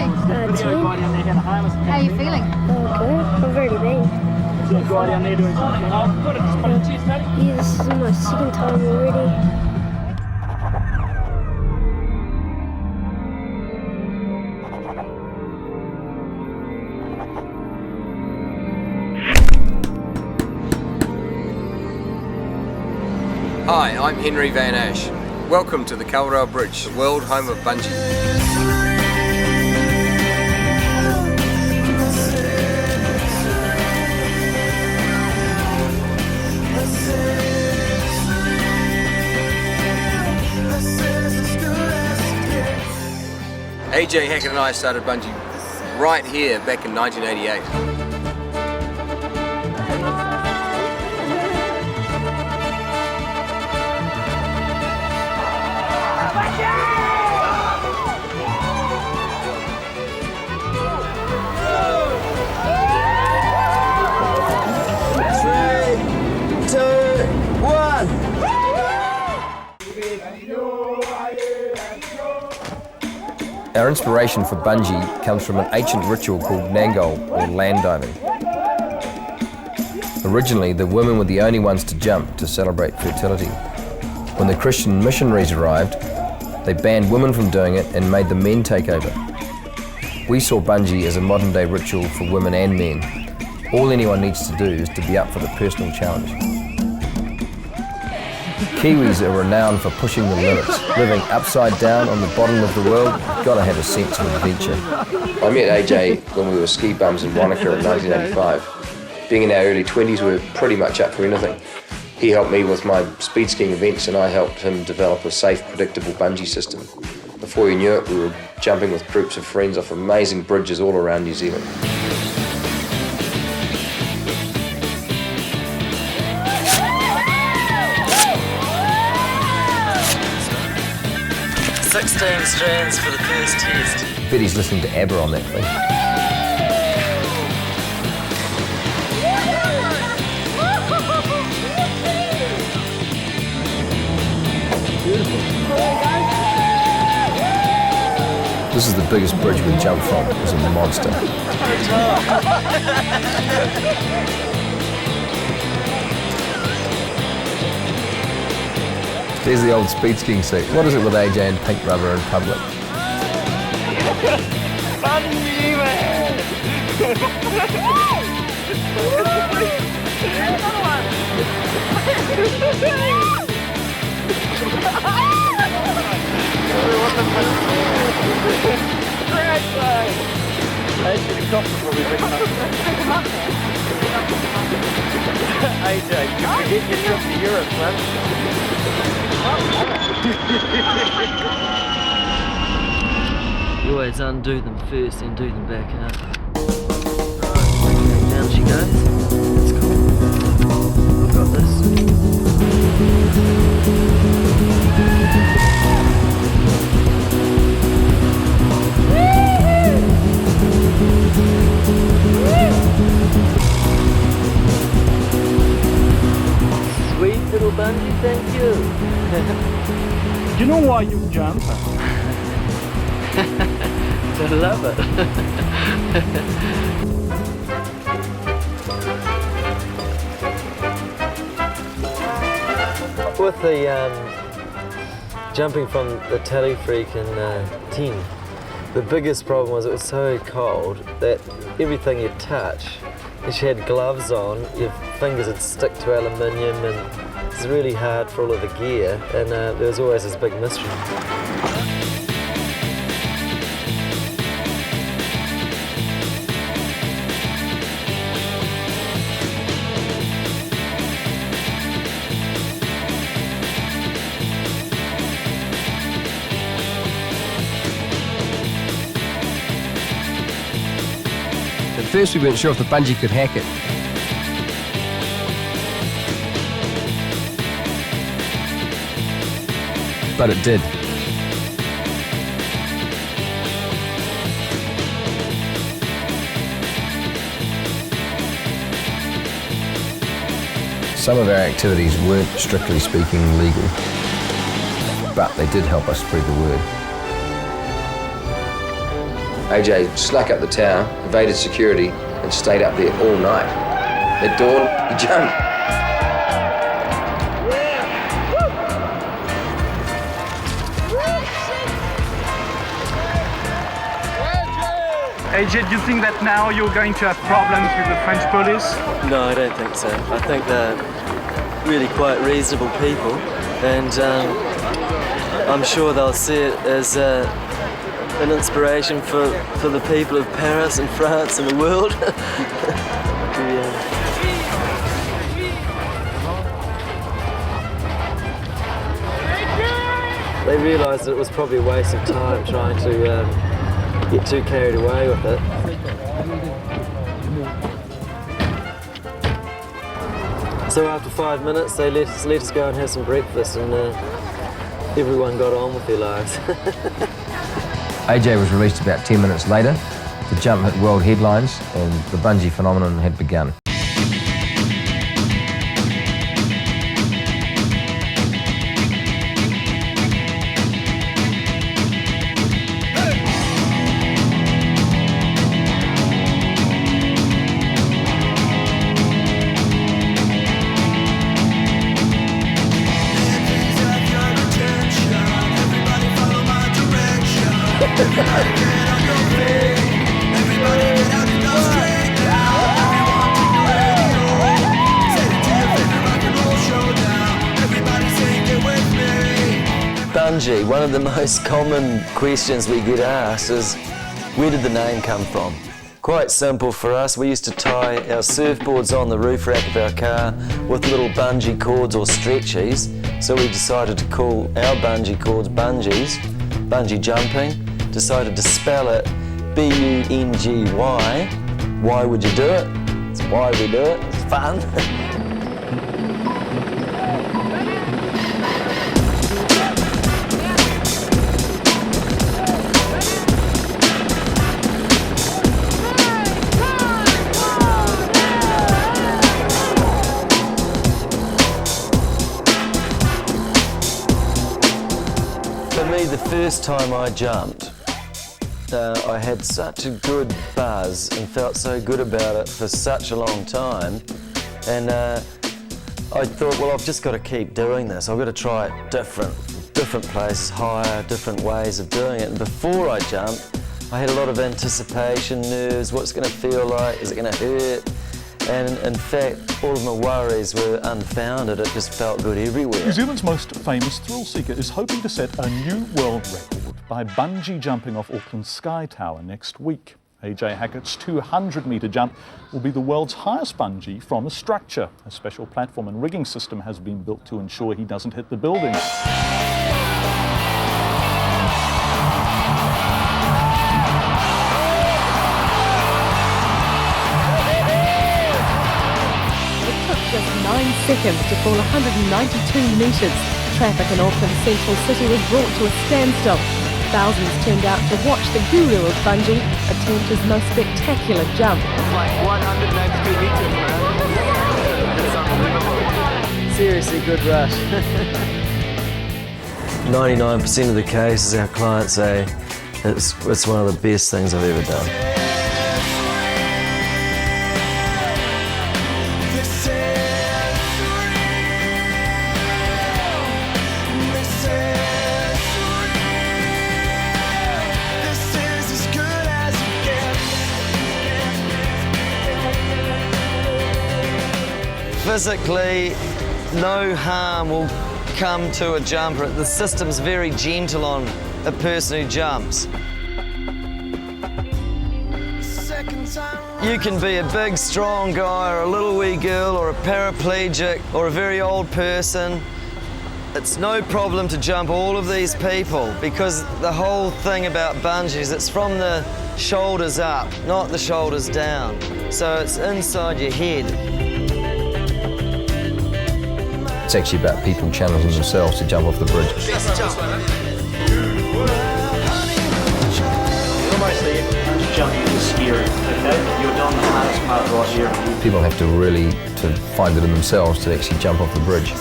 Two. How are you feeling? Okay, I've already been. Yeah, this is my second time already. Hi, I'm Henry Van Ash. Welcome to the Caldwell Bridge, the World Home of Bungy. AJ, Hackett and I started Bungy right here back in 1988. Our inspiration for Bungy comes from an ancient ritual called Nangol, or land diving. Originally, the women were the only ones to jump to celebrate fertility. When the Christian missionaries arrived, they banned women from doing it and made the men take over. We saw Bungy as a modern-day ritual for women and men. All anyone needs to do is to be up for the personal challenge. Kiwis are renowned for pushing the limits. Living upside down on the bottom of the world, you've got to have a sense of adventure. I met AJ when we were ski bums in Wanaka in 1985. Being in our early 20s, we were pretty much up for anything. He helped me with my speed skiing events and I helped him develop a safe, predictable bungee system. Before you knew it, we were jumping with groups of friends off amazing bridges all around New Zealand. Strands for the first test. Bet he's listening to ABBA on that thing. This is the biggest bridge we jumped from. It was a monster. There's the old speed skiing seat. What is it with AJ and pink rubber in public? Bungy, man! AJ, you forget your trip to Europe, man. You always undo them first and do them back up. Right, down she goes. That's cool. We've got this. Sweet little Bungy, thank you. Do you know why you jump? I love it. With the jumping from the Telefreak in 10, the biggest problem was it was so cold that everything you touch, if you had gloves on, your fingers would stick to aluminium and it's really hard for all of the gear, and there was always this big mystery. At first we weren't sure if the Bungy could hack it. But it did. Some of our activities weren't strictly speaking legal, but they did help us spread the word. AJ snuck up the tower, evaded security, and stayed up there all night. At dawn, he jumped. AJ, do you think that now you're going to have problems with the French police? No, I don't think so. I think they're really quite reasonable people, and I'm sure they'll see it as an inspiration for the people of Paris and France and the world. Yeah. They realised that it was probably a waste of time trying to get too carried away with it. So after 5 minutes, they let us go and have some breakfast, and everyone got on with their lives. AJ was released about 10 minutes later. The jump hit world headlines and the bungee phenomenon had begun. Bungy, one of the most common questions we get asked is, where did the name come from? Quite simple for us. We used to tie our surfboards on the roof rack of our car with little bungee cords or stretchies, so we decided to call our bungee cords bungees, Bungy Jumping, decided to spell it B-U-N-G-Y. Why would you do it? It's why we do it, it's fun. For me, the first time I jumped, I had such a good buzz and felt so good about it for such a long time, and I thought, well, I've just got to keep doing this. I've got to try it different places, higher, different ways of doing it. And before I jumped, I had a lot of anticipation, nerves, what's it going to feel like, is it going to hurt? And in fact, all of my worries were unfounded. It just felt good everywhere. New Zealand's most famous thrill seeker is hoping to set a new world record by bungee jumping off Auckland's Sky Tower next week. AJ Hackett's 200-metre jump will be the world's highest bungee from a structure. A special platform and rigging system has been built to ensure he doesn't hit the building. Just 9 seconds to fall 192 metres. Traffic in Auckland's central city was brought to a standstill. Thousands turned out to watch the guru of bungee attempt his most spectacular jump. It's like 192 metres, man. It's unbelievable. Seriously, good rush. 99% of the cases our clients say it's one of the best things I've ever done. Physically, no harm will come to a jumper. The system's very gentle on a person who jumps. You can be a big, strong guy, or a little wee girl, or a paraplegic, or a very old person. It's no problem to jump all of these people, because the whole thing about bungees, it's from the shoulders up, not the shoulders down. So it's inside your head. It's actually about people challenging themselves to jump off the bridge. Jumping is scary, okay? You're doing the hardest part right here. People have to really find it in themselves to actually jump off the bridge.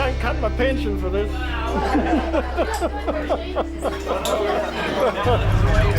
don't cut my pension for this.